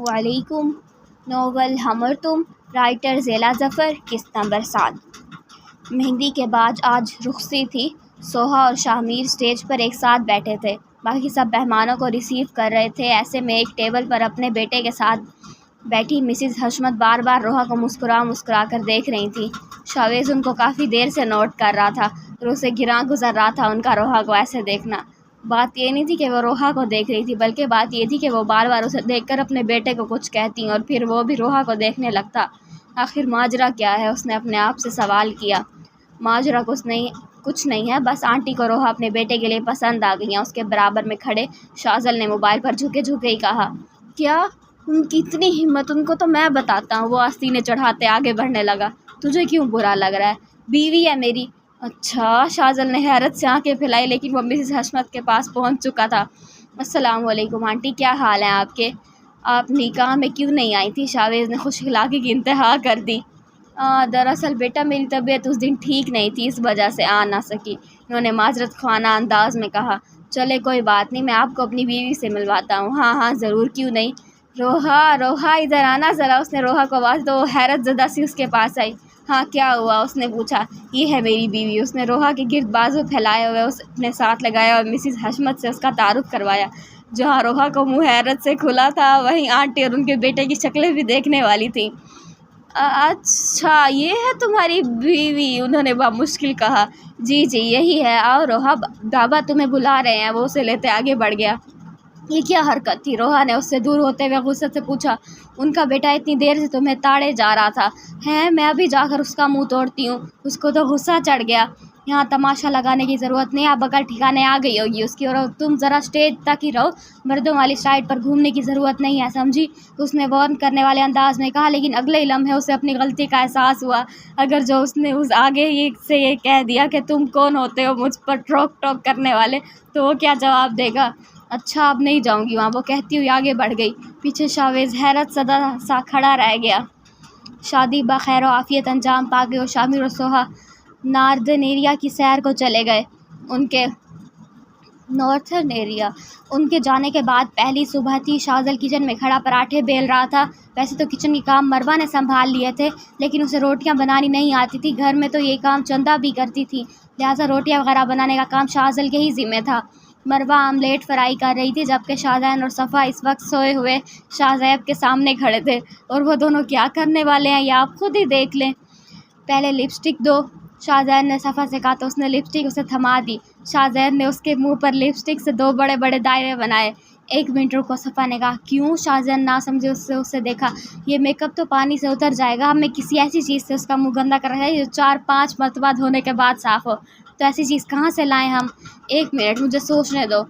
علیکم۔ ناول ہمر تم، رائٹر ذیلا ظفر، قسط نمبر 7۔ مہندی کے بعد آج رخصتی تھی۔ سوہا اور شاہ میر اسٹیج پر ایک ساتھ بیٹھے تھے، باقی سب مہمانوں کو ریسیو کر رہے تھے۔ ایسے میں ایک ٹیبل پر اپنے بیٹے کے ساتھ بیٹھی مسز حشمت بار بار روحا کو مسکرا کر دیکھ رہی تھی۔ شاویز ان کو کافی دیر سے نوٹ کر رہا تھا، روح سے گراں گزر رہا تھا ان کا روحا کو ایسے دیکھنا۔ بات یہ نہیں تھی کہ وہ روحا کو دیکھ رہی تھی، بلکہ بات یہ تھی کہ وہ بار بار اسے دیکھ کر اپنے بیٹے کو کچھ کہتی اور پھر وہ بھی روحا کو دیکھنے لگتا۔ آخر ماجرا کیا ہے؟ اس نے اپنے آپ سے سوال کیا۔ ماجرا کچھ نہیں ہے، بس آنٹی کو روحا اپنے بیٹے کے لیے پسند آ گئی ہیں۔ اس کے برابر میں کھڑے شاذل نے موبائل پر جھکے ہی کہا۔ کیا؟ ان کی اتنی ہمت! ان کو تو میں بتاتا ہوں۔ وہ آستینے چڑھاتے آگے بڑھنے لگا۔ تجھے کیوں برا لگ رہا ہے؟ بیوی ہے میری۔ اچھا؟ شاذل نے حیرت سے آنکھیں پھیلائی، لیکن وہ مسز حشمت کے پاس پہنچ چکا تھا۔ السلام علیکم آنٹی، کیا حال ہیں آپ کے؟ آپ نکاح میں کیوں نہیں آئی تھی؟ شاویز نے خوش اخلاقی کی انتہا کر دی۔ دراصل بیٹا میری طبیعت اس دن ٹھیک نہیں تھی، اس وجہ سے آ نہ سکی، انہوں نے معذرت خواہ انداز میں کہا۔ چلے کوئی بات نہیں، میں آپ کو اپنی بیوی سے ملواتا ہوں۔ ہاں ضرور، کیوں نہیں۔ روحا ادھر آنا ذرا۔ اس نے روحا کو آواز دی۔ وہ حیرت زدہ سی اس کے پاس آئی۔ ہاں کیا ہوا؟ اس نے پوچھا۔ یہ ہے میری بیوی۔ اس نے روحا کے گرد بازو پھیلائے ہوئے اپنے ساتھ لگایا اور مسز حشمت سے اس کا تعارف کروایا۔ جہاں روحا کو منہ حیرت سے کھلا تھا، وہیں آنٹی اور ان کے بیٹے کی شکلیں بھی دیکھنے والی تھیں۔ اچھا یہ ہے تمہاری بیوی؟ انہوں نے بمشکل کہا۔ جی یہی ہے۔ آؤ روحا، بابا تمہیں بلا رہے ہیں۔ وہ اسے لیتے آگے بڑھ گیا۔ یہ کیا حرکت تھی؟ روحا نے اس سے دور ہوتے ہوئے غصے سے پوچھا۔ ان کا بیٹا اتنی دیر سے تمہیں تاڑے جا رہا تھا۔ میں ابھی جا کر اس کا منہ توڑتی ہوں۔ اس کو تو غصہ چڑھ گیا۔ یہاں تماشا لگانے کی ضرورت نہیں، اب عقل ٹھکانے آ گئی ہوگی اس کی، اور تم ذرا اسٹیج تک ہی رہو، مردوں والی سائڈ پر گھومنے کی ضرورت نہیں ہے، سمجھی؟ اس نے وارن کرنے والے انداز میں کہا، لیکن اگلے ہی لمحے اسے اپنی غلطی کا احساس ہوا۔ اگر جو اس نے آگے ہی سے یہ کہہ دیا کہ تم کون ہوتے ہو مجھ پر ٹوک کرنے والے، تو وہ کیا جواب دے گا؟ اچھا اب نہیں جاؤں گی وہاں، وہ کہتی ہوئی آگے بڑھ گئی۔ پیچھے شاویز حیرت زدہ سا کھڑا رہ گیا۔ شادی بخیر و عافیت انجام پا گئی اور شاہ میر اور سوہا ناردرن ایریا کی سیر کو چلے گئے۔ ان کے جانے کے بعد پہلی صبح تھی۔ شاذل کچن میں کھڑا پراٹھے بیل رہا تھا۔ ویسے تو کچن کے کام مروہ نے سنبھال لیے تھے، لیکن اسے روٹیاں بنانی نہیں آتی تھی۔ گھر میں تو یہ کام چندہ بھی کرتی تھی، لہٰذا روٹیاں وغیرہ بنانے کا کام شاذل کے ہی ذمہ تھا۔ مروہ آملیٹ فرائی کر رہی تھی، جبکہ شاذین اور صفا اس وقت سوئے ہوئے شاہ زیب کے سامنے کھڑے تھے، اور وہ دونوں کیا کرنے والے ہیں یہ آپ خود ہی دیکھ لیں۔ پہلے لپسٹک دو، شاہ زین نے صفا سے کہا تو اس نے لپسٹک اسے تھما دی۔ شاہ زین نے اس کے منہ پر لپسٹک سے 2 بڑے بڑے دائرے بنائے۔ 1 منٹ رکو، صفا نے کہا۔ کیوں؟ شاہ زین نہ سمجھے اسے دیکھا۔ یہ میک اپ تو پانی سے اتر جائے گا، ہمیں کسی ایسی چیز سے اس کا منہ گندا کر رہا ہے جو 4-5 مرتبہ دھونے کے بعد صاف ہو، تو ایسی چیز کہاں سے لائیں ہم؟ 1 منٹ مجھے سوچنے دو۔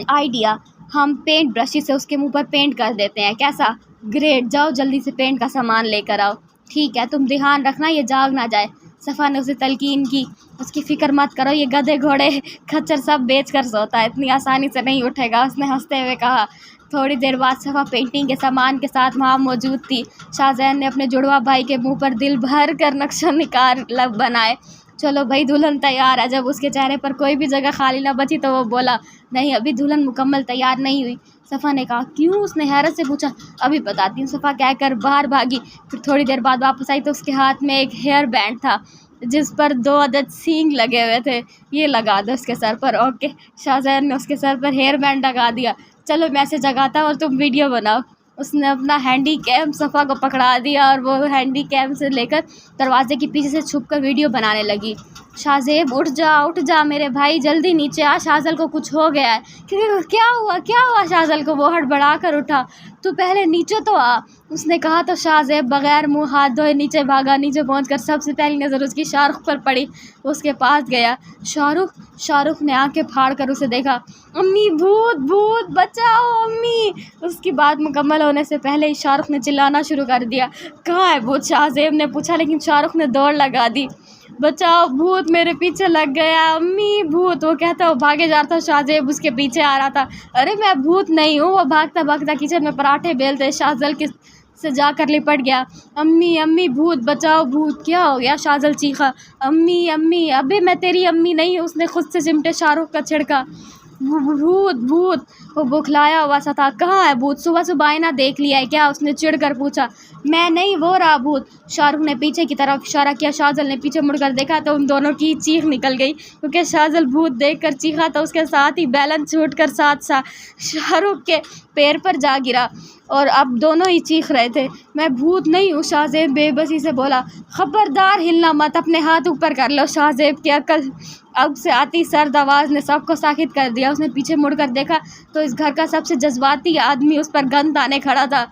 آئیڈیا، ہم پینٹ برشی سے اس کے منہ پر پینٹ کر دیتے ہیں، کیسا؟ گریٹ، جاؤ جلدی سے پینٹ کا سامان لے کر آؤ۔ ٹھیک ہے، تم دھیان رکھنا یہ جاگ نہ جائے۔ صفا نے اسے تلقین کی۔ اس کی فکر مت کرو، یہ گدھے گھوڑے کھچر سب بیچ کر سوتا ہے، اتنی آسانی سے نہیں اٹھے گا، اس نے ہنستے ہوئے کہا۔ تھوڑی دیر بعد صفا پینٹنگ کے سامان کے ساتھ وہاں موجود تھی۔ شاہ زین نے اپنے جڑواں بھائی کے منہ پر دل بھر کر نقشہ نگار بنائے۔ چلو بھائی، دلہن تیار ہے۔ جب اس کے چہرے پر کوئی بھی جگہ خالی نہ بچی تو وہ بولا، نہیں ابھی دلہن مکمل تیار نہیں ہوئی۔ صفا نے کہا، کیوں؟ اس نے حیرت سے پوچھا۔ ابھی بتاتی ہوں، صفا کہہ کر باہر بھاگی۔ پھر تھوڑی دیر بعد واپس آئی تو اس کے ہاتھ میں ایک ہیئر بینڈ تھا جس پر 2 عدد سینگ لگے ہوئے تھے۔ یہ لگا دو اس کے سر پر۔ اوکے۔ شاہ زین نے اس کے سر پر ہیئر بینڈ لگا دیا۔ چلو میں اسے جگاتا ہوں اور تم ویڈیو بناؤ۔ اس نے اپنا ہینڈی کیم صفا کو پکڑا دیا اور وہ ہینڈی کیم سے لے کر دروازے کے پیچھے سے چھپ کر ویڈیو بنانے لگی۔ شاہ زیب اٹھ جا میرے بھائی، جلدی نیچے آ، شاذل کو کچھ ہو گیا ہے۔ کیا ہوا شاذل کو؟ وہ ہڑبڑا کر اٹھا۔ تو پہلے نیچے تو آ، اس نے کہا تو شاہ زیب بغیر منہ ہاتھ دھوئے نیچے بھاگا۔ نیچے پہنچ کر سب سے پہلی نظر اس کی شاہ رخ پر پڑی۔ وہ اس کے پاس گیا۔ شاہ رخ نے آنکھیں پھاڑ کر اسے دیکھا۔ امی، بھوت بچاؤ امی! اس کی بات مکمل ہونے سے پہلے ہی شاہ رخ نے چلانا شروع کر دیا۔ کہاں ہے بھوت؟ شاہ زیب نے پوچھا، لیکن شاہ رخ نے دوڑ لگا دی۔ بچاؤ، بھوت میرے پیچھے لگ گیا امی، بھوت! وہ کہتا وہ بھاگے جا رہا تھا، شاہ زیب اس کے پیچھے آ رہا تھا۔ ارے میں بھوت نہیں ہوں! وہ بھاگتا کچن میں پراٹھے بیلتے شاذل سے جا کر لپٹ گیا۔ امی، بھوت بچاؤ، بھوت! کیا ہو گیا؟ شاذل چیخا۔ امی! ابے میں تیری امی نہیں ہوں! اس نے خود سے چمٹے شاہ رخ کا چھڑکا۔ भूत भूत, वो बौखलाया हुआ सा था। कहाँ है भूत? सुबह सुबह आईना देख लिया है क्या? उसने चिढ़ कर पूछा। मैं नहीं, वो रहा भूत। शाहरुख ने पीछे की तरफ इशारा किया। शाहजल ने पीछे मुड़कर देखा तो उन दोनों की चीख निकल गई, क्योंकि शाहजल भूत देखकर चीखा तो उसके साथ ही बैलेंस छूटकर साथ शाहरुख के पैर पर जा गिरा, और अब दोनों ही चीख रहे थे। मैं भूत नहीं हूँ, शाहजेब बेबसी से बोला। खबरदार हिलना मत, अपने हाथ ऊपर कर लो। शाहजेब की अकल अब से आती सर्द आवाज़ ने सबको साकित कर दिया। उसने पीछे मुड़कर देखा तो इस घर का सबसे जज्बाती आदमी उस पर गन ताने खड़ा था।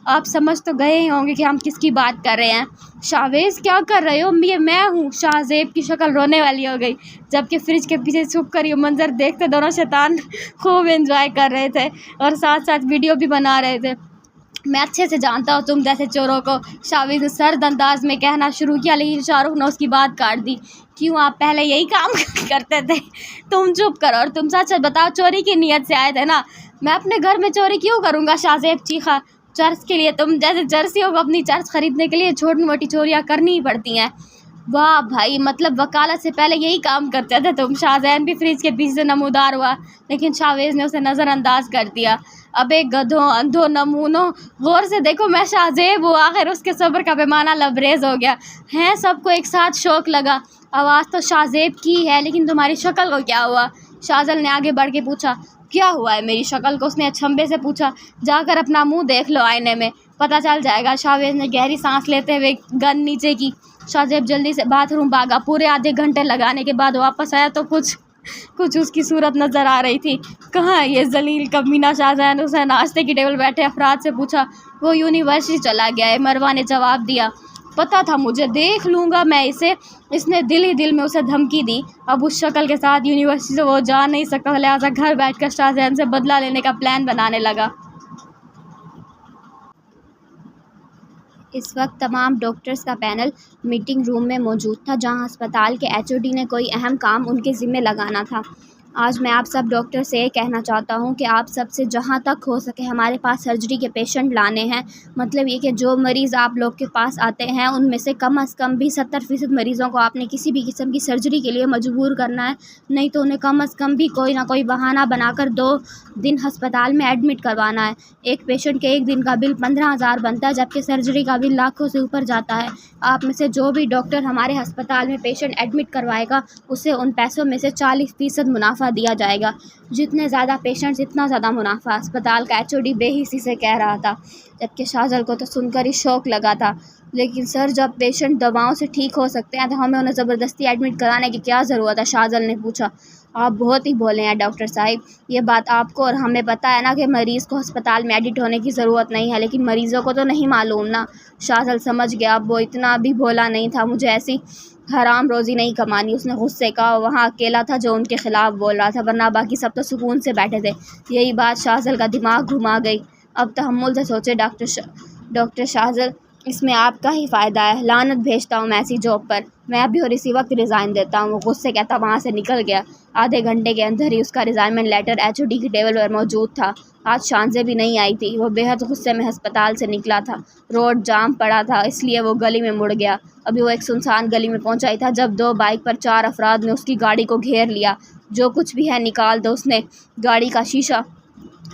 आप समझ तो गए ही होंगे कि हम किसकी बात कर रहे हैं। शाहवेज, क्या कर रहे हो? ये मैं हूँ। शाहजेब की शक्ल रोने वाली हो गई, जबकि फ्रिज के पीछे छुप कर ये मंजर देखते दोनों शैतान खूब एंजॉय कर रहे थे और साथ साथ वीडियो भी बना रहे थे। मैं अच्छे से जानता हूँ तुम जैसे चोरों को, शाहवेज ने सर्द अंदाज में कहना शुरू किया, लेकिन शाहरुख ने उसकी बात काट दी। क्यों, आप पहले यही काम करते थे? तुम चुप करो और तुम सच बताओ, चोरी की नीयत से आए थे ना? मैं अपने घर में चोरी क्यों करूँगा? शाहजेब चीखा। चर्च के लिए, तुम जैसे जर्सियों को अपनी चर्च खरीदने के लिए छोटी मोटी चोरियाँ करनी ही पड़ती हैं। वाह भाई, मतलब वकालत से पहले यही काम करते थे तुम। शाहजैन भी फ्रिज के पीछे से नमूदार हुआ, लेकिन शाहवेज ने उसे नज़रअंदाज कर दिया। अबे गधों, अंधों, नमूनों, गौर से देखो, मैं शाहजेब हूँ। आखिर उसके सब्र का पैमाना लबरेज हो गया है। सबको एक साथ शौक लगा। आवाज़ तो शाहजेब की है, लेकिन तुम्हारी शक्ल को क्या हुआ? शाहजल ने आगे बढ़ के पूछा। क्या हुआ है मेरी शक्ल को? उसने अचंभे से पूछा। जाकर अपना मुंह देख लो आईने में, पता चल जाएगा। शाहवेज ने गहरी सांस लेते हुए गन नीचे की। शाहजेब जल्दी से बाथरूम भागा। पूरे आधे घंटे लगाने के बाद वापस आया तो कुछ उसकी सूरत नज़र आ रही थी। कहाँ है ये जलील कमीना? शाहजहां ने उसे नाश्ते की टेबल बैठे अफराद से पूछा। वो यूनिवर्सिटी चला गया है, मरवा ने जवाब दिया। पता था मुझे, देख लूँगा मैं इसे। इसने दिल ही दिल में उसे धमकी दी। अब उस शक्ल के साथ यूनिवर्सिटी से वो जा नहीं सकता, लिहाजा घर बैठकर शाहजहां से बदला लेने का प्लान बनाने लगा। इस वक्त तमाम डॉक्टर्स का पैनल मीटिंग रूम में मौजूद था, जहां अस्पताल के एचओडी ने कोई अहम काम उनके ज़िम्मे लगाना था। आज मैं आप सब डॉक्टर से ये कहना चाहता हूँ कि आप सब से जहाँ तक हो सके हमारे पास सर्जरी के पेशेंट लाने हैं। मतलब ये कि जो मरीज़ आप लोग के पास आते हैं उनमें से कम अज़ कम भी 70% मरीज़ों को आपने किसी भी किस्म की सर्जरी के लिए मजबूर करना है, नहीं तो उन्हें कम अज़ कम भी कोई ना कोई बहाना बनाकर 2 दिन अस्पताल में एडमिट करवाना है। एक पेशेंट के एक दिन का बिल 15,000 बनता है, जबकि सर्जरी का बिल लाखों से ऊपर जाता है। आप में से जो भी डॉक्टर हमारे अस्पताल में पेशेंट एडमिट करवाएगा, उसे उन पैसों में से 40% मुनाफा दिया जाएगा। जितने ज़्यादा पेशेंट्स इतना ज़्यादा मुनाफा। अस्पताल का एचओडी बेहिसी से कह रहा था, जबकि शाहजल को तो सुनकर ही शौक लगा था। लेकिन सर, जब पेशेंट दवाओं से ठीक हो सकते हैं तो हमें उन्हें ज़बरदस्ती एडमिट कराने की क्या ज़रूरत है? शाहजल ने पूछा। आप बहुत ही बोले हैं डॉक्टर साहिब, ये बात आपको और हमें पता है ना कि मरीज़ को अस्पताल में एडिट होने की ज़रूरत नहीं है, लेकिन मरीज़ों को तो नहीं मालूम ना। शाहजल समझ गया, अब वो इतना भी भोला नहीं था। मुझे ऐसी हराम रोज़ी नहीं कमानी, उसने गुस्से कहा। वहाँ अकेला था जो उनके ख़िलाफ़ बोल रहा था, वरना बाकी सब तो सुकून से बैठे थे। यही बात शाहजल का दिमाग घुमा गई। अब तहम्मुल से सोचे डॉक्टर शाहजल, इसमें आपका ही फ़ायदा है। लानत भेजता हूँ मैं ऐसी जॉब पर। मैं अभी और इसी वक्त रिज़ाइन देता हूँ। वो गुस्से कहता वहाँ से निकल गया। आधे घंटे के अंदर ही उसका रिज़ाइनमेंट लेटर एचओडी की टेबल पर मौजूद था। आज शांजे भी नहीं आई थी। वो बेहद गुस्से में अस्पताल से निकला था। रोड जाम पड़ा था, इसलिए वो गली में मुड़ गया। अभी वो एक सुनसान गली में पहुँचा ही था जब 2 बाइक पर 4 अफराद ने उसकी गाड़ी को घेर लिया। जो कुछ भी है निकाल दो। उसने गाड़ी का शीशा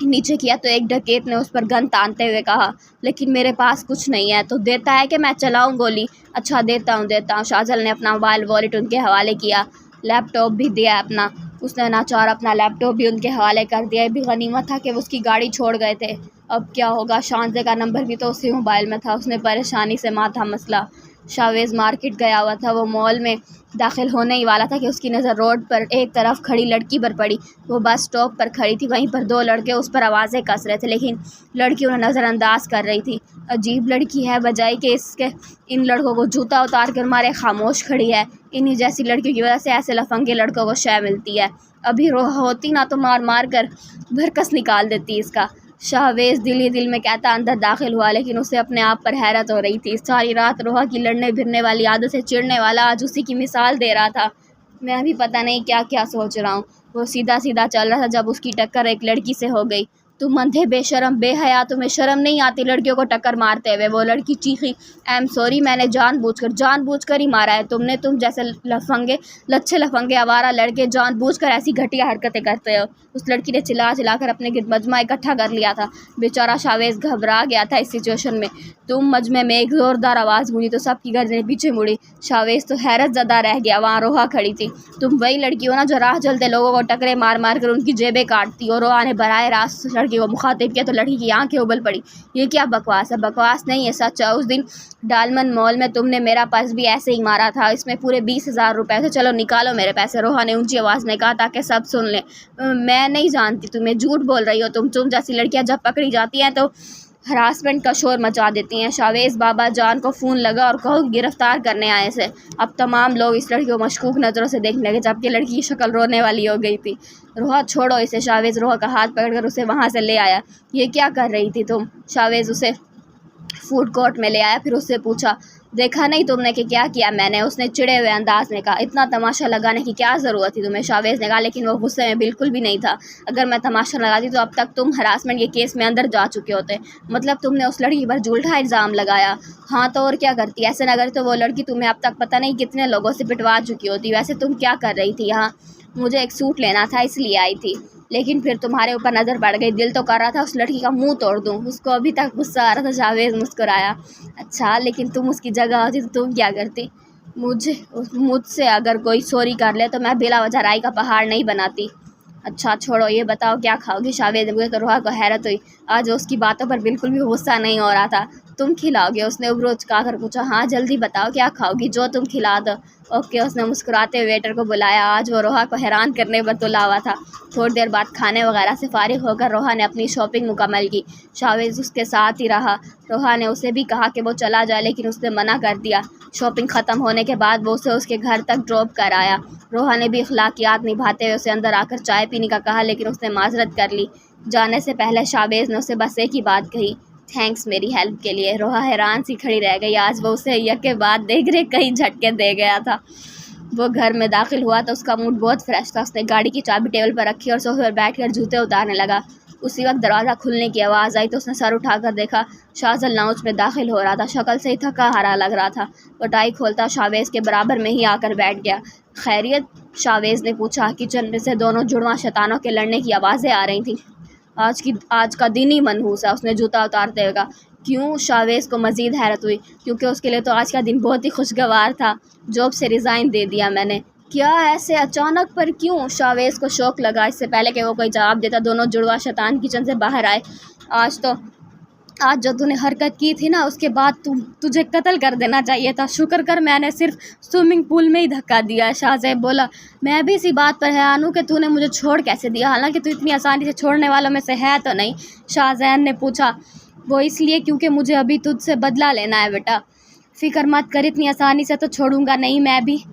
नीचे किया तो एक डकैत ने उस पर गन तानते हुए कहा, लेकिन मेरे पास कुछ नहीं है। तो देता है कि मैं चलाऊं गोली? अच्छा, देता हूं। शाहजल ने अपना मोबाइल वॉलेट उनके हवाले किया, लैपटॉप भी दिया अपना। उसने नाचार अपना लैपटॉप भी उनके हवाले कर दिया। ये भी गनीमत था कि वो उसकी गाड़ी छोड़ गए थे। अब क्या होगा? शांजे का नंबर भी तो उसी मोबाइल में था। उसने परेशानी से माथा मसला। शाहवेज मार्केट गया हुआ था। वो मॉल में दाखिल होने ही वाला था कि उसकी नज़र रोड पर एक तरफ खड़ी लड़की पर पड़ी। वो बस स्टॉप पर खड़ी थी, वहीं पर 2 लड़के उस पर आवाज़ें कस रहे थे, लेकिन लड़की उन्हें नज़रअंदाज कर रही थी। अजीब लड़की है, बजाय कि इसके इन लड़कों को जूता उतार कर मारे खामोश खड़ी है। इन्हीं जैसी लड़कियों की वजह से ऐसे लफंगे लड़कों को शय मिलती है। अभी होती ना तो मार मार कर भरकस निकाल देती इसका। शाहवेज दिल ही दिल में कहता अंदर दाखिल हुआ, लेकिन उसे अपने आप पर हैरत हो रही थी। सारी रात रोहा की लड़ने भिड़ने वाली आदत से चिढ़ने वाला आज उसी की मिसाल दे रहा था। मैं अभी पता नहीं क्या क्या सोच रहा हूँ। वो सीधा सीधा चल रहा था जब उसकी टक्कर एक लड़की से हो गई। तुम अंधे बेशरम बेहया, तुम्हें शर्म नहीं आती लड़कियों को टक्कर मारते हुए। वो लड़की चीखी, आई एम सॉरी, मैंने जानबूझकर ही मारा है। तुम जैसे लच्छे लफंगे आवारा लड़के जानबूझकर ऐसी घटिया हरकतें करते हो। उस लड़की ने चिल्ला कर अपने गिर्द मजमा इकट्ठा कर लिया था। बेचारा शावेज घबरा गया था इस सिचुएशन में। तुम मजमे में एक ज़ोरदार आवाज़ गूंजी तो सबकी गर्दनें पीछे मुड़ी। शावेज तो हैरत ज़दा रह गया। वहाँ रोहा खड़ी थी। तुम वही लड़की हो ना जो राह चलते लोगों को टकरे मार कर उनकी जेबें काटती हो। रोहा ने बराह रास्त लड़की को मुखातिब किया तो लड़की की आंखें उबल पड़ी। ये क्या बकवास है? बकवास नहीं है, सच है। उस दिन डायमंड मॉल में तुमने मेरा पर्स भी ऐसे ही मारा था, इसमें पूरे 20,000 रुपये थे। चलो निकालो मेरे पैसे। रोहा ने ऊंची आवाज़ में कहा ताकि सब सुन लें। मैं नहीं जानती, तुम्हें झूठ बोल रही हो। तुम जैसी लड़कियां जब पकड़ी जाती हैं तो हरासमेंट का शोर मचा देती हैं। शावेज बाबा जान को फ़ोन लगा और कहो गिरफ्तार करने आए से। अब तमाम लोग इस लड़की को मशकूक नज़रों से देखने लगे, जबकि लड़की की शक्ल रोने वाली हो गई थी। रोहा छोड़ो इसे। शावेज रोहा का हाथ पकड़कर उसे वहाँ से ले आया। ये क्या कर रही थी तुम? शावेज उसे फूड कोर्ट में ले आया, फिर उससे पूछा, देखा नहीं तुमने कि क्या किया मैंने? उसने चिड़े हुए अंदाज में कहा, इतना तमाशा लगाने की क्या ज़रूरत थी तुम्हें? शावेज ने कहा, लेकिन वो गुस्से में बिल्कुल भी नहीं था। अगर मैं तमाशा लगाती तो अब तक तुम हरासमेंट के केस में अंदर जा चुके होते। मतलब तुमने उस लड़की पर झूठा इल्ज़ाम लगाया? हाँ तो और क्या करती? ऐसे न करती तो वो लड़की तुम्हें अब तक पता नहीं कितने लोगों से पिटवा चुकी होती। वैसे तुम क्या कर रही थी यहाँ? मुझे एक सूट लेना था इसलिए आई थी, लेकिन फिर तुम्हारे ऊपर नज़र पड़ गई। दिल तो कर रहा था उस लड़की का मुंह तोड़ दूं। उसको अभी तक गुस्सा आ रहा था। शावेज मुस्कुराया, अच्छा लेकिन तुम उसकी जगह होती तो तुम क्या करती? मुझसे अगर कोई चोरी कर ले तो मैं बिला वजह राई का पहाड़ नहीं बनाती। अच्छा छोड़ो, ये बताओ क्या खाओगी? शावेज ने पूछा तो रोहा को हैरत हुई। आज उसकी बातों पर बिल्कुल भी गुस्सा नहीं हो रहा था। तुम खिलाओगे? उसने उबरोज कर पूछा। हाँ जल्दी बताओ क्या खाओगी, जो तुम खिला दो। ओके, उसने मुस्कुराते हुए वेटर को बुलाया। आज वो रोहा को हैरान करने पर तुला हुआ था। थोड़ी देर बाद खाने वगैरह से फारिग होकर रोहा ने अपनी शॉपिंग मुकम्मल की। शावेज उसके साथ ही रहा। रोहा ने उसे भी कहा कि वो चला जाए, लेकिन उसने मना कर दिया। शॉपिंग ख़त्म होने के बाद वो उसे उसके घर तक ड्रॉप कर आया। रोहा ने भी अखलाकियात निभाते हुए उसे अंदर आकर चाय पीने का कहा, लेकिन उसने माजरत कर ली। जाने से पहले शावेज ने उसे बस एक ही बात कही, थैंक्स मेरी हेल्प के लिए। रोहा हैरान सी खड़ी रह गई। आज वो उसे यक के बाद देख रहे कई झटके दे गया था। वो घर में दाखिल हुआ तो उसका मूड बहुत फ्रेश था। उसने गाड़ी की चाबी टेबल पर रखी और सोफे पर बैठकर जूते उतारने लगा। उसी वक्त दरवाज़ा खुलने की आवाज़ आई तो उसने सर उठाकर देखा। शाहजल लाउंज में दाखिल हो रहा था। शक्ल से ही थका हारा लग रहा था। वो टाई खोलता शावेज के बराबर में ही आकर बैठ गया। खैरियत? शावेज ने पूछा। किचन में से दोनों जुड़वा शैतानों के लड़ने की आवाज़ें आ रही थीं। आज का दिन ही मनहूस है, उसने जूता उतारते हुए कहा। क्यों? शावेज को मज़ीद हैरत हुई। क्योंकि उसके लिए तो आज का दिन बहुत ही खुशगवार था। जॉब से रिज़ाइन दे दिया मैंने। क्या? ऐसे अचानक पर क्यों? शावेज को शौक लगा। इससे पहले कि वो कोई जवाब देता दोनों जुड़वा शैतान किचन से बाहर आए। आज जो तूने हरकत की थी ना, उसके बाद तुझे कत्ल कर देना चाहिए था। शुक्र कर मैंने सिर्फ स्विमिंग पूल में ही धक्का दिया। शाहज़ैब बोला, मैं भी इसी बात पर हैरान हूँ कि तूने मुझे छोड़ कैसे दिया, हालांकि तू इतनी आसानी से छोड़ने वालों में से है तो नहीं। शाहज़ैन ने पूछा। वो इसलिए क्योंकि मुझे अभी तुझसे बदला लेना है बेटा। फ़िक्र मत कर, इतनी आसानी से तो छोड़ूंगा नहीं मैं भी,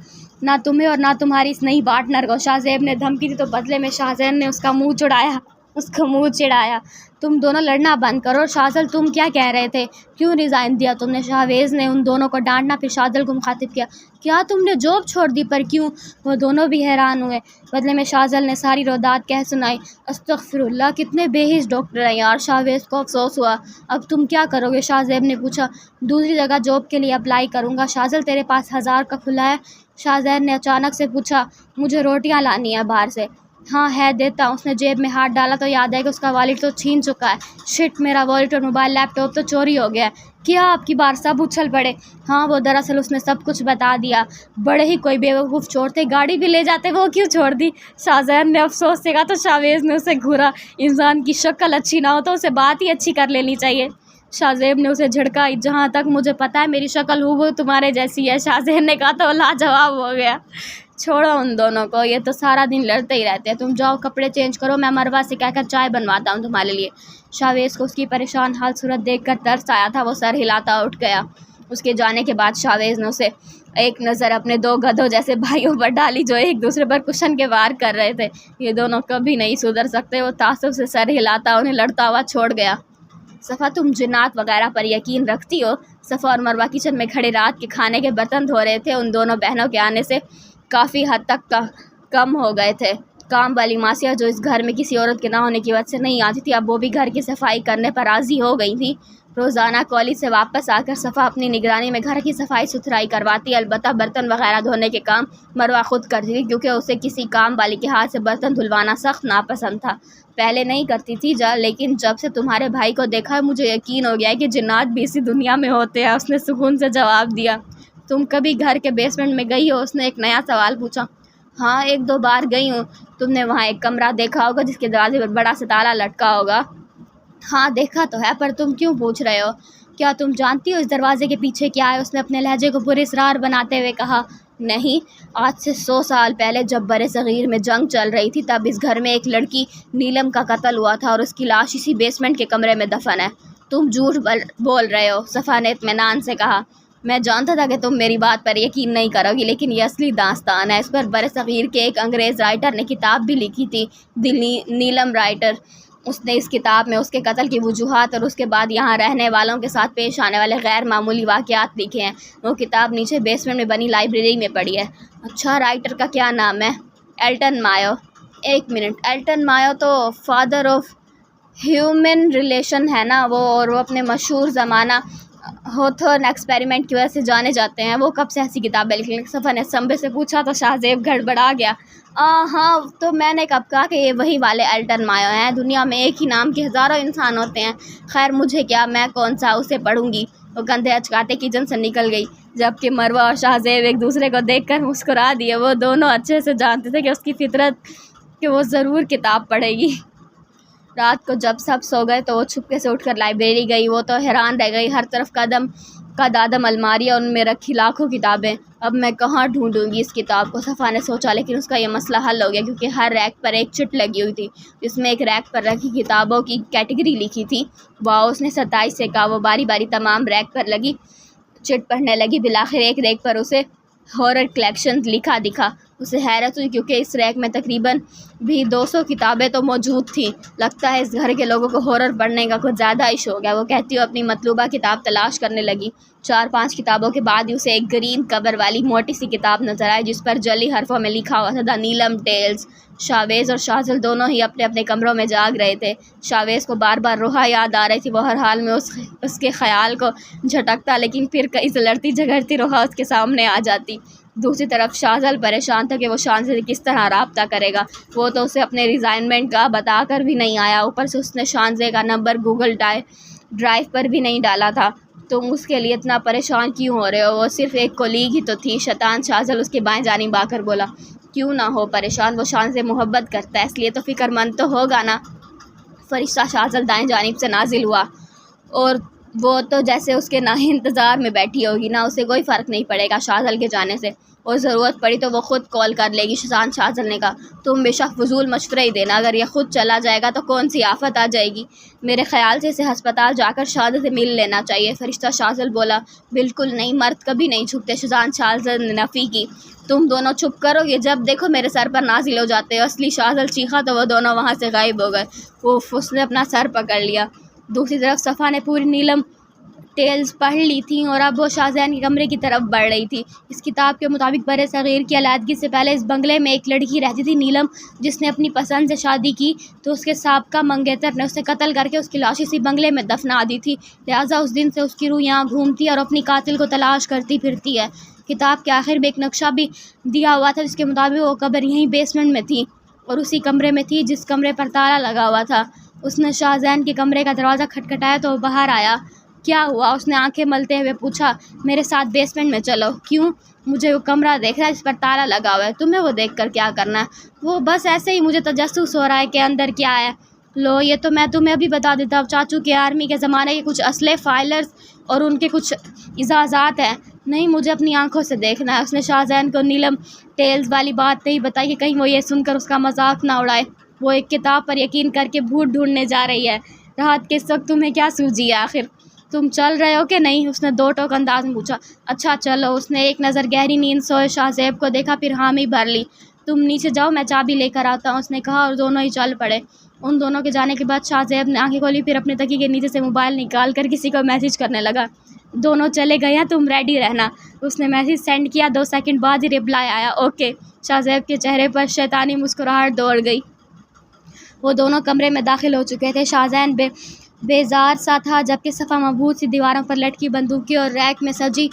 ना तुम्हें और ना तुम्हारी इस नई पार्टनर को। शाहज़ैब ने धमकी दी तो बदले में शाहज़ैन ने उसका मुंह चिढ़ाया। तुम दोनों लड़ना बंद करो। शाहज़ल तुम क्या कह रहे थे? क्यों रिज़ाइन दिया तुमने? शाहवेज ने उन दोनों को डांटना, फिर शाहज़ल को मुखातिब किया। क्या तुमने जॉब छोड़ दी? पर क्यों? वो दोनों भी हैरान हुए। बदले में शाहज़ल ने सारी रोदात कह सुनाई। अस्तग़फिरुल्लाह, कितने बेहिस डॉक्टर हैं यार। शाहवेज को अफसोस हुआ। अब तुम क्या करोगे? शाहज़ैब ने पूछा। दूसरी जगह जॉब के लिए अप्लाई करूँगा। शाहज़ल तेरे पास 1000 का खुला है? शाहज़ैब ने अचानक से पूछा। मुझे रोटियाँ लानी है बाहर से। हाँ है, देता हूँ। उसने जेब में हाथ डाला तो याद है कि उसका वॉलेट तो छीन चुका है। शिट, मेरा वॉलेट और मोबाइल लैपटॉप तो चोरी हो गया है। क्या? आपकी बार सब उछल पड़े। हाँ, वो दरअसल उसने सब कुछ बता दिया। बड़े ही कोई बेवकूफ़ चोर थे, गाड़ी भी ले जाते, वो क्यों छोड़ दी? शाहज़ैन ने अफसोस से कहा तो शाहवेज ने उसे घूरा। इंसान की शक्ल अच्छी ना हो तो उसे बात ही अच्छी कर लेनी चाहिए। शाहज़ैब ने उसे झड़का। जहाँ तक मुझे पता है मेरी शक्ल वो तुम्हारे जैसी है। शाहज़ैन ने कहा तो लाजवाब हो गया। छोड़ो उन दोनों को, ये तो सारा दिन लड़ते ही रहते हैं। तुम जाओ कपड़े चेंज करो, मैं मरवा से कहकर चाय बनवाता हूँ तुम्हारे लिए। शाहवेज को उसकी परेशान हाल सूरत देखकर तरस आया था। वो सर हिलाता उठ गया। उसके जाने के बाद शाहवेज ने उसे एक नज़र अपने 2 गधों जैसे भाइयों पर डाली जो एक दूसरे पर कुशन के वार कर रहे थे। ये दोनों कभी नहीं सुधर सकते। वो तासुब से सर हिलाता उन्हें लड़ता हुआ छोड़ गया। सफ़ा, तुम जिन्नात वगैरह पर यकीन रखती हो? सफ़ा और मरवा किचन में खड़े रात के खाने के बर्तन धो रहे थे। उन दोनों बहनों के आने से काफ़ी हद तक कम हो गए थे। کام والی ماسیہ جو اس گھر میں کسی عورت کے نہ ہونے کی وجہ سے نہیں آتی تھی، اب وہ بھی گھر کی صفائی کرنے پر راضی ہو گئی تھی۔ روزانہ کالج سے واپس آ کر صفا اپنی نگرانی میں گھر کی صفائی ستھرائی کرواتی، البتہ برتن وغیرہ دھونے کے کام مروہ خود کرتی تھی، کیونکہ اسے کسی کام والی کے ہاتھ سے برتن دھلوانا سخت ناپسند تھا۔ پہلے نہیں کرتی تھی لیکن جب سے تمہارے بھائی کو دیکھا مجھے یقین ہو گیا ہے کہ جنات بھی اسی دنیا میں ہوتے ہیں، اس نے سکون سے جواب دیا۔ تم کبھی گھر کے بیسمنٹ میں گئی ہو؟ اس نے ایک نیا سوال پوچھا۔ ہاں، 1-2 بار گئی ہوں۔ تم نے وہاں ایک کمرہ دیکھا ہوگا جس کے دروازے پر بڑا سا تالا لٹکا ہوگا۔ ہاں دیکھا تو ہے، پر تم کیوں پوچھ رہے ہو؟ کیا تم جانتی ہو اس دروازے کے پیچھے کیا ہے؟ اس نے اپنے لہجے کو پراسرار بناتے ہوئے کہا۔ نہیں، آج سے 100 سال پہلے جب برِ صغیر میں جنگ چل رہی تھی تب اس گھر میں ایک لڑکی نیلم کا قتل ہوا تھا اور اس کی لاش اسی بیسمنٹ کے کمرے میں دفن ہے۔ تم جھوٹ بول رہے ہو، صفا نے اطمینان سے کہا۔ میں جانتا تھا کہ تم میری بات پر یقین نہیں کرو گی، لیکن یہ اصلی داستان ہے۔ اس پر برِ صغیر کے ایک انگریز رائٹر نے کتاب بھی لکھی تھی، دی نیلم رائٹر۔ اس نے اس کتاب میں اس کے قتل کی وجوہات اور اس کے بعد یہاں رہنے والوں کے ساتھ پیش آنے والے غیر معمولی واقعات لکھے ہیں۔ وہ کتاب نیچے بیسمنٹ میں بنی لائبریری میں پڑی ہے۔ اچھا، رائٹر کا کیا نام ہے؟ ایلٹن مایو۔ 1 منٹ، ایلٹن مایو تو فادر آف ہیومن ریلیشن ہے نا وہ، اور وہ اپنے مشہور زمانہ ہوتھورن ایکسپیریمنٹ کی وجہ سے جانے جاتے ہیں۔ وہ کب سے ایسی کتابیں لکھ لیں؟ صفا نے سنبے سے پوچھا تو شاہزیب گڑبڑا گیا۔ ہاں، تو میں نے کب کہا کہ یہ وہی والے ایلٹن مایو ہیں؟ دنیا میں ایک ہی نام کے ہزاروں انسان ہوتے ہیں۔ خیر مجھے کیا، میں کون سا اسے پڑھوں گی؟ وہ کندھے اچکاتے کچن سے نکل گئی، جبکہ مروہ اور شاہزیب ایک دوسرے کو دیکھ کر مسکرا دیے۔ وہ دونوں اچھے سے جانتے تھے کہ اس کی فطرت کہ وہ ضرور کتاب پڑھے گی۔ رات کو جب سب سو گئے تو وہ چھپکے سے اٹھ کر لائبریری گئی۔ وہ تو حیران رہ گئی، ہر طرف قدم الماریاں، ان میں رکھی لاکھوں کتابیں۔ اب میں کہاں ڈھونڈوں گی اس کتاب کو؟ صفا نے سوچا، لیکن اس کا یہ مسئلہ حل ہو گیا، کیونکہ ہر ریک پر ایک چٹ لگی ہوئی تھی جس میں ایک ریک پر رکھی کتابوں کی کیٹیگری لکھی تھی۔ واہ، اس نے 27 سے کہا۔ وہ باری باری تمام ریک پر لگی چٹ پڑھنے لگی۔ بالآخر ایک ریک پر اسے ہارر کلیکشنز لکھا دکھا۔ اسے حیرت ہوئی کیونکہ اس ریک میں تقریباً بھی 200 کتابیں تو موجود تھیں۔ لگتا ہے اس گھر کے لوگوں کو ہارر پڑھنے کا کچھ زیادہ عشق ہو گیا، وہ کہتی ہوئی اپنی مطلوبہ کتاب تلاش کرنے لگی۔ 4-5 کتابوں کے بعد ہی اسے ایک گرین کور والی موٹی سی کتاب نظر آئی جس پر جعلی حرفوں میں لکھا ہوا تھا، دی نیلم ٹیلز۔ شاویز اور شاذل دونوں ہی اپنے اپنے کمروں میں جاگ رہے تھے۔ شاویز کو بار بار روحا یاد آ رہی تھی، وہ ہر حال میں اس کے خیال کو جھٹکتا، لیکن پھر کئی سے لڑتی جھگڑتی روحا اس کے سامنے آ جاتی۔ دوسری طرف شاذل پریشان تھا کہ وہ شان سے کس طرح رابطہ کرے گا۔ وہ تو اسے اپنے ریزائنمنٹ کا بتا کر بھی نہیں آیا، اوپر سے اس نے شانزے کا نمبر گوگل ڈرائیو پر بھی نہیں ڈالا تھا۔ تم اس کے لیے اتنا پریشان کیوں ہو رہے ہو؟ وہ صرف ایک کولیگ ہی تو تھی۔ شیطان شاذل اس کے بائیں جانب آ کر بولا۔ کیوں نہ ہو پریشان، وہ شان سے محبت کرتا ہے، اس لیے تو فکر مند تو ہوگا نا۔ فرشتہ شاذل دائیں جانب سے نازل ہوا، اور وہ تو جیسے اس کے انتظار میں بیٹھی ہوگی نا، اسے کوئی فرق نہیں پڑے گا شاذل کے جانے سے، اور ضرورت پڑی تو وہ خود کال کر لے گی۔ شیطان شاذل نے کہا، تم بے شک فضول مشورے ہی دینا، اگر یہ خود چلا جائے گا تو کون سی آفت آ جائے گی؟ میرے خیال سے اسے ہسپتال جا کر شاذل سے مل لینا چاہیے۔ فرشتہ شاذل بولا، بالکل نہیں، مرد کبھی نہیں چھپتے۔ شیطان شاذل نے نفی کی، تم دونوں چھپ کرو گے، جب دیکھو میرے سر پر نازل ہو جاتے ہو۔ اصلی شاذل چیخا تو وہ دونوں وہاں سے غائب ہو گئے۔ اس نے اپنا سر پکڑ لیا۔ دوسری طرف صفا نے پوری نیلم ٹیلز پڑھ لی تھیں اور اب وہ شاہزین کے کمرے کی طرف بڑھ رہی تھی۔ اس کتاب کے مطابق برِ صغیر کی علیحدگی سے پہلے اس بنگلے میں ایک لڑکی رہتی تھی، نیلم، جس نے اپنی پسند سے شادی کی تو اس کے سابقہ منگیتر نے اسے قتل کر کے اس کی لاش اسی بنگلے میں دفنا دی تھی، لہٰذا اس دن سے اس کی روح یہاں گھومتی اور اپنی قاتل کو تلاش کرتی پھرتی ہے۔ کتاب کے آخر میں ایک نقشہ بھی دیا ہوا تھا جس کے مطابق وہ قبر یہیں بیسمنٹ میں تھی اور اسی کمرے میں تھی جس کمرے پر تالا لگا ہوا تھا۔ اس نے شاہزین کے کمرے کا دروازہ کھٹکھٹایا تو وہ باہر آیا۔ کیا ہوا؟ اس نے آنکھیں ملتے ہوئے پوچھا۔ میرے ساتھ بیسمنٹ میں چلو۔ کیوں؟ مجھے وہ کمرہ دیکھنا ہے جس پر تالا لگا ہوا ہے۔ تمہیں وہ دیکھ کر کیا کرنا ہے؟ وہ بس ایسے ہی مجھے تجسس ہو رہا ہے کہ اندر کیا ہے۔ لو، یہ تو میں تمہیں ابھی بتا دیتا ہوں، چاچو کے آرمی کے زمانے کے کچھ اسلحے، فائلرز اور ان کے کچھ اعزازات ہیں۔ نہیں، مجھے اپنی آنکھوں سے دیکھنا ہے۔ اس نے شاہزین کو نیلم ٹیلز والی بات نہیں بتائی کہ کہیں وہ یہ سن کر اس کا مذاق نہ اڑائے۔ وہ ایک کتاب پر یقین کر کے بھوت ڈھونڈنے جا رہی ہے۔ رات کے اس وقت تمہیں کیا سوجی ہے آخر؟ تم چل رہے ہو کہ نہیں؟ اس نے 2 ٹوک انداز میں پوچھا۔ اچھا چلو۔ اس نے ایک نظر گہری نیند سوئے شاہزیب کو دیکھا، پھر حامی بھر لی۔ تم نیچے جاؤ، میں چابی لے کر آتا ہوں، اس نے کہا، اور دونوں ہی چل پڑے۔ उन दोनों के जाने के बाद शाहज़ैब ने आंखें खोली, फिर अपने तकिए के नीचे से मोबाइल निकाल कर किसी को मैसेज करने लगा। दोनों चले गए हैं, तुम रेडी रहना। उसने मैसेज सेंड किया, 2 सेकंड बाद ही रिप्लाई आया, ओके। शाहज़ैब के चेहरे पर शैतानी मुस्कुराहट दौड़ गई। वो दोनों कमरे में दाखिल हो चुके थे। शाहज़ैन बेजार सा था, जबकि सफ़ा मबहूत सी दीवारों पर लटकी बंदूकें और रैक में सजी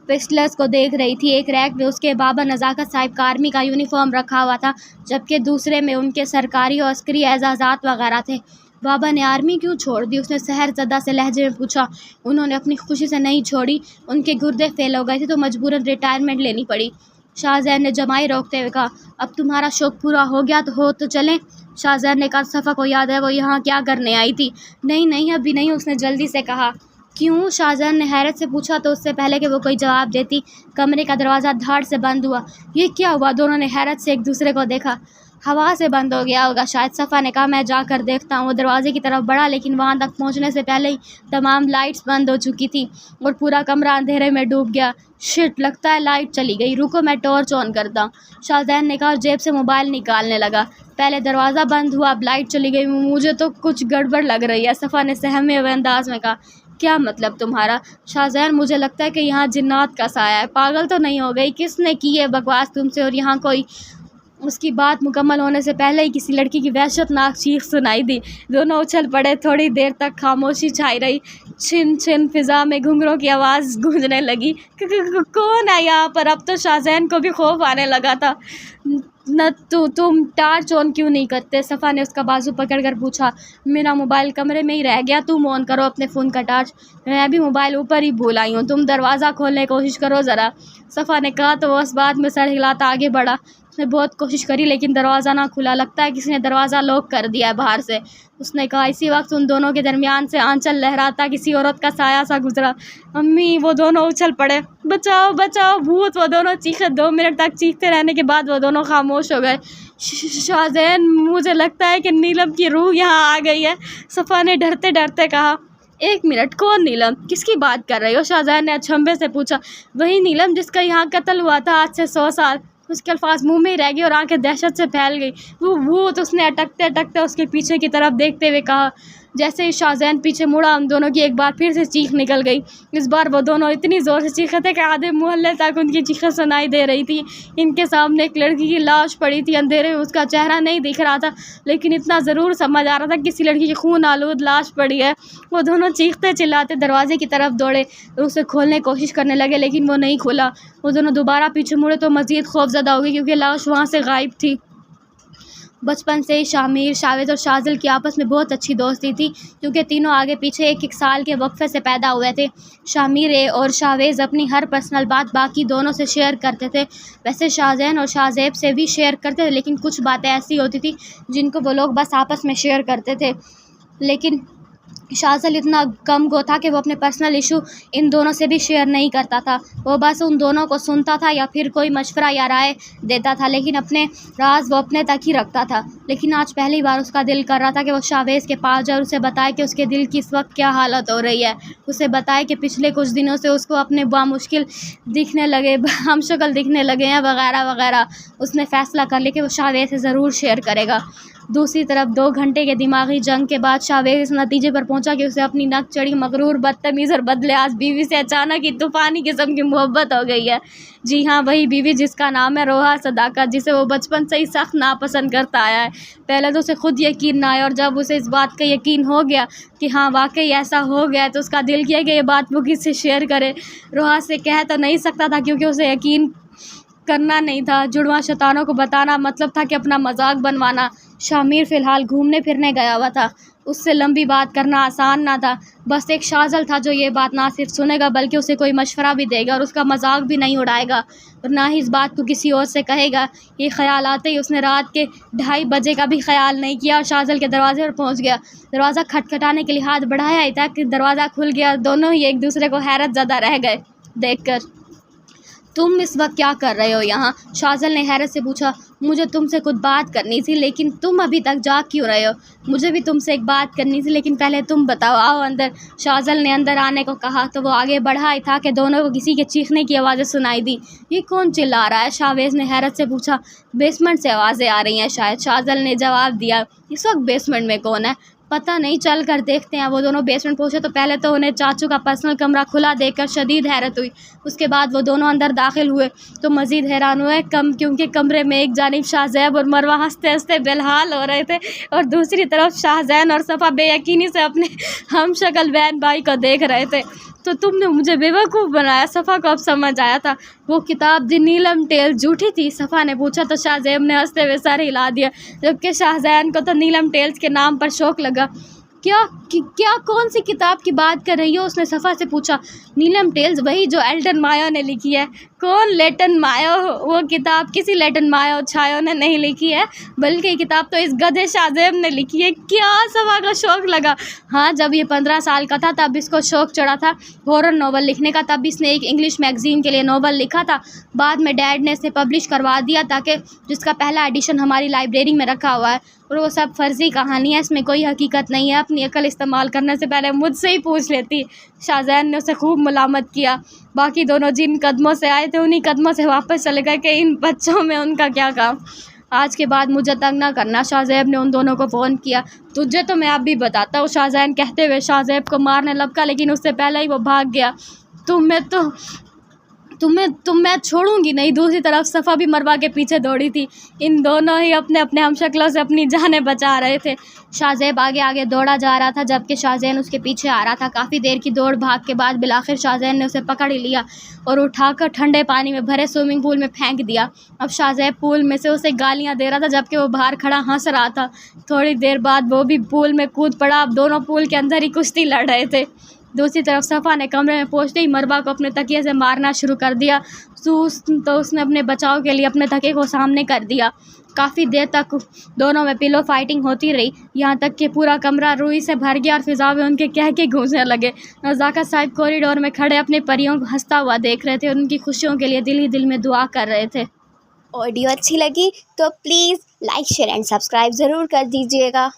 पिस्टल्स को देख रही थी। एक रैक में उसके बाबा नज़ाकत साहिब का आर्मी का यूनिफॉर्म रखा हुआ था, जबकि दूसरे में उनके सरकारी और अस्करी एजाज़ात वगैरह थे। बाबा ने आर्मी क्यों छोड़ दी? उसने सहरज़दा से लहजे में पूछा। उन्होंने अपनी खुशी से नहीं छोड़ी, उनके गुर्दे फेल हो गए थे तो मजबूरन रिटायरमेंट लेनी पड़ी। शाहज़ैन ने जमाई रोकते हुए कहा, अब तुम्हारा शौक़ पूरा हो गया तो चलें। शाहज़ैन ने कहा, सफ़ा को याद है वो यहाँ क्या करने आई थी? नहीं अभी नहीं, उसने जल्दी से कहा। क्यों? शाहज़ैन ने हैरत से पूछा तो उससे पहले कि वो कोई जवाब देती, कमरे का दरवाज़ा धाड़ से बंद हुआ। ये क्या हुआ? दोनों ने हैरत से एक दूसरे को देखा। हवा से बंद हो गया होगा शायद, सफ़ा ने कहा, मैं जाकर देखता हूँ। वो दरवाजे की तरफ बढ़ा, लेकिन वहाँ तक पहुँचने से पहले ही तमाम लाइट्स बंद हो चुकी थी और पूरा कमरा अंधेरे में डूब गया। शिट, लगता है लाइट चली गई, रुको मैं टॉर्च ऑन करता हूँ, शाहज़ैन ने कहा और जेब से मोबाइल निकालने लगा। पहले दरवाज़ा बंद हुआ, अब लाइट चली गई, मुझे तो कुछ गड़बड़ लग रही है, सफ़ा ने सहमे हुए अंदाज में कहा। क्या मतलब तुम्हारा? शाहज़ैन, मुझे लगता है कि यहाँ जिन्नात का साया है। पागल तो नहीं हो गई? किसने की है बकवास तुमसे? और यहाँ कोई? उसकी बात मुकम्मल होने से पहले ही किसी लड़की की वहशतनाक चीख सुनाई दी। दोनों उछल पड़े। थोड़ी देर तक खामोशी छाई रही। छिन छिन फिज़ा में घुंघरों की आवाज़ गूंजने लगी। कौन है यहाँ पर? अब तो शाहज़ैन को भी खौफ आने लगा था। न तुम टार्च ऑन क्यों नहीं करते? सफ़ा ने उसका बाजू पकड़कर पूछा। मेरा मोबाइल कमरे में ही रह गया, तुम ऑन करो अपने फ़ोन का टार्च। मैं भी मोबाइल ऊपर ही भूल आई हूँ, तुम दरवाज़ा खोलने की कोशिश करो ज़रा, सफ़ा ने कहा तो वो उस बात में सर हिलाता आगे बढ़ा। उसने बहुत कोशिश करी लेकिन दरवाज़ा ना खुला। लगता है किसी ने दरवाज़ा लॉक कर दिया है बाहर से, उसने कहा। इसी वक्त उन दोनों के दरमियान से आंचल लहराता किसी औरत का साया सा गुजरा। अम्मी! वो दोनों उछल पड़े। बचाओ बचाओ, भूत! वो दोनों चीखे। 2 मिनट तक चीखते रहने के बाद वो दोनों खामोश हो गए। शाहज़ैन, मुझे लगता है कि नीलम की रूह यहाँ आ गई है, सफ़ा ने डरते डरते कहा। 1 मिनट, कौन नीलम? किसकी बात कर रही हो? शाहज़ैन ने अचंभे से पूछा। वही नीलम जिसका यहाँ कत्ल हुआ था आज से 100 साल। उसके अल्फाज मुंह में ही रह गए और आंखें दहशत से फैल गई। वो भूत! उसने अटकते अटकते उसके पीछे की तरफ देखते हुए कहा। जैसे ही शाहज़ैन पीछे मुड़ा, उन दोनों की एक बार फिर से चीख निकल गई। इस बार वो दोनों इतनी ज़ोर से चीखे थे कि आधे मोहल्ले तक उनकी चीखें सुनाई दे रही थी। इनके सामने एक लड़की की लाश पड़ी थी। अंधेरे में उसका चेहरा नहीं दिख रहा था, लेकिन इतना ज़रूर समझ आ रहा था कि किसी लड़की की खून आलूद लाश पड़ी है। वो दोनों चीखते चिल्लाते दरवाजे की तरफ दौड़े और उसे खोलने की कोशिश करने लगे, लेकिन वो नहीं खुला। वो दोनों दोबारा पीछे मुड़े तो मज़ीद खौफज़दा हो गई, क्योंकि लाश वहाँ से गायब थी। बचपन से ही शामिर, शावेज़ और शाज़िल की आपस में बहुत अच्छी दोस्ती थी, क्योंकि तीनों आगे पीछे 1-1 साल के वक्फे से पैदा हुए थे। शामिर और शावेज़ अपनी हर पर्सनल बात बाकी दोनों से शेयर करते थे। वैसे शाहज़ैन और शाहज़ैब से भी शेयर करते थे, लेकिन कुछ बातें ऐसी होती थी जिनको वो लोग बस आपस में शेयर करते थे। लेकिन शाज़िल इतना कम गो था कि वो अपने पर्सनल इशू इन दोनों से भी शेयर नहीं करता था। वो बस उन दोनों को सुनता था या फिर कोई मशवरा या राय देता था, लेकिन अपने राज वो अपने तक ही रखता था। लेकिन आज पहली बार उसका दिल कर रहा था कि वो शावेज़ के पास जाए और उसे बताए कि उसके दिल की इस वक्त क्या हालत हो रही है। उसे बताए कि पिछले कुछ दिनों से उसको अपने बामुश्किल दिखने लगे, हमशक्ल दिखने लगे हैं वगैरह वगैरह। उसने फ़ैसला कर लिया कि वो शावेज़ से ज़रूर शेयर करेगा। दूसरी तरफ 2 घंटे के दिमागी जंग के बाद शावेज़ इस नतीजे पर पहुंचा कि उसे अपनी नक चढ़ी मगरूर, बदतमीज़ और बदलियाज़ बीवी से अचानक ही तूफ़ानी किस्म की मोहब्बत हो गई है। जी हाँ, वही बीवी जिसका नाम है रोहा सदाकत, जिसे वो बचपन से ही सख्त नापसंद करता आया है। पहले तो उसे खुद यकीन ना आया, और जब उसे इस बात का यकीन हो गया कि हाँ वाकई ऐसा हो गया, तो उसका दिल किया कि ये बात वो किससे शेयर करे। रोहा से कह तो नहीं सकता था, क्योंकि उसे यकीन करना नहीं था। जुड़वा शैतानों को बताना मतलब था कि अपना मजाक बनवाना। शामिर फ़िलहाल घूमने फिरने गया हुआ था, उससे लंबी बात करना आसान ना था। बस एक शाज़िल था जो ये बात ना सिर्फ सुनेगा बल्कि उसे कोई मशवरा भी देगा और उसका मजाक भी नहीं उड़ाएगा, और ना ही इस बात को किसी और से कहेगा। ये ख्याल आते ही उसने रात के 2:30 बजे का भी ख्याल नहीं किया और शाज़िल के दरवाजे पर पहुंच गया। दरवाज़ा खटखटाने के लिए हाथ बढ़ाया ही था कि दरवाज़ा खुल गया। दोनों ही एक दूसरे को हैरत ज़दा रह गए देखकर। تم اس وقت کیا کر رہے ہو یہاں؟ شاذل نے حیرت سے پوچھا۔ مجھے تم سے کچھ بات کرنی تھی، لیکن تم ابھی تک جاگ کیوں رہے ہو؟ مجھے بھی تم سے ایک بات کرنی تھی، لیکن پہلے تم بتاؤ، آؤ اندر۔ شاذل نے اندر آنے کو کہا تو وہ آگے بڑھا ہی تھا کہ دونوں کو کسی کے چیخنے کی آوازیں سنائی دی۔ یہ کون چلا رہا ہے؟ شاویز نے حیرت سے پوچھا۔ بیسمنٹ سے آوازیں آ رہی ہیں شاید، شاذل نے جواب دیا۔ اس وقت بیسمنٹ میں کون ہے؟ پتہ نہیں، چل کر دیکھتے ہیں۔ وہ دونوں بیسمنٹ پہنچے تو پہلے تو انہیں چاچو کا پرسنل کمرہ کھلا دیکھ کر شدید حیرت ہوئی۔ اس کے بعد وہ دونوں اندر داخل ہوئے تو مزید حیران ہوئے، کیونکہ کمرے میں ایک جانب شاہ زیب اور مروہ ہنستے ہنستے بے-حال ہو رہے تھے اور دوسری طرف شاہ زین اور صفا بے یقینی سے اپنے ہم شکل بہن بھائی کو دیکھ رہے تھے۔ تو تم نے مجھے بیوقوف بنایا؟ صفا کو اب سمجھ آیا تھا وہ کتاب دی نیلم ٹیل جھوٹی تھی۔ صفا نے پوچھا تو شاہ زیب نے ہنستے ہوئے سر ہلا دیا، جبکہ شاہ زین کو تو نیلم ٹیلز کے نام پر شوق لگا۔ کیا کون سی کتاب کی بات کر رہی ہو؟ اس نے صفا سے پوچھا۔ نیلم ٹیلز، وہی جو ایلٹن مایو نے لکھی ہے۔ کون لیٹن مایو؟ وہ کتاب کسی لیٹن مایو چھایو نے نہیں لکھی ہے، بلکہ یہ کتاب تو اس گدھے شاہ زیب نے لکھی ہے۔ کیا؟ صفا کو شوق لگا۔ ہاں، جب یہ 15 سال کا تھا تب اس کو شوق چڑھا تھا ہارر ناول لکھنے کا۔ تب اس نے ایک انگلش میگزین کے لیے ناول لکھا تھا، بعد میں ڈیڈ نے اسے پبلش کروا دیا تاکہ جس کا پہلا ایڈیشن ہماری لائبریری میں رکھا ہوا ہے، اور وہ سب فرضی کہانی ہے، اس میں کوئی حقیقت نہیں ہے۔ اپنی عقل استعمال کرنے سے پہلے مجھ سے ہی پوچھ لیتی۔ شاہ زین نے اسے خوب ملامت کیا۔ باقی دونوں جن قدموں سے آئے تھے انہی قدموں سے واپس چلے گئے کہ ان بچوں میں ان کا کیا کام۔ آج کے بعد مجھے تنگ نہ کرنا۔ شاہ زیب نے ان دونوں کو فون کیا۔ تجھے تو میں اب بھی بتاتا ہوں، شاہ زین کہتے ہوئے شاہ زیب کو مارنے لپکا، لیکن اس سے پہلے ہی وہ بھاگ گیا۔ میں چھوڑوں گی نہیں۔ دوسری طرف صفا بھی مروہ کے پیچھے دوڑی تھی۔ ان دونوں ہی اپنے اپنے ہم شکلوں سے اپنی جانیں بچا رہے تھے۔ شاہ زیب آگے آگے دوڑا جا رہا تھا، جبکہ شاہ زین اس کے پیچھے آ رہا تھا۔ کافی دیر کی دوڑ بھاگ کے بعد بالآخر شاہ زین نے اسے پکڑ ہی لیا اور اٹھا کر ٹھنڈے پانی میں بھرے سوئمنگ پول میں پھینک دیا۔ اب شاہ زیب پول میں سے اسے گالیاں دے رہا تھا، جبکہ وہ باہر کھڑا ہنس رہا تھا۔ تھوڑی دیر بعد وہ بھی پول میں کود پڑا۔ اب دونوں پول کے اندر ہی کشتی لڑ رہے تھے۔ دوسری طرف صفا نے کمرے میں پہنچتے ہی مروہ کو اپنے تکیے سے مارنا شروع کر دیا تو اس نے اپنے بچاؤ کے لیے اپنے تکیے کو سامنے کر دیا۔ کافی دیر تک دونوں میں پلو فائٹنگ ہوتی رہی، یہاں تک کہ پورا کمرہ روئی سے بھر گیا اور فضا میں ان کے کہکے گونجنے لگے۔ نزاکت صاحب کوریڈور میں کھڑے اپنے پریوں کو ہنستا ہوا دیکھ رہے تھے اور ان کی خوشیوں کے لیے دل ہی دل میں دعا کر رہے تھے۔ آڈیو اچھی لگی تو please like, share and subscribe ضرور کر دیجیے گا۔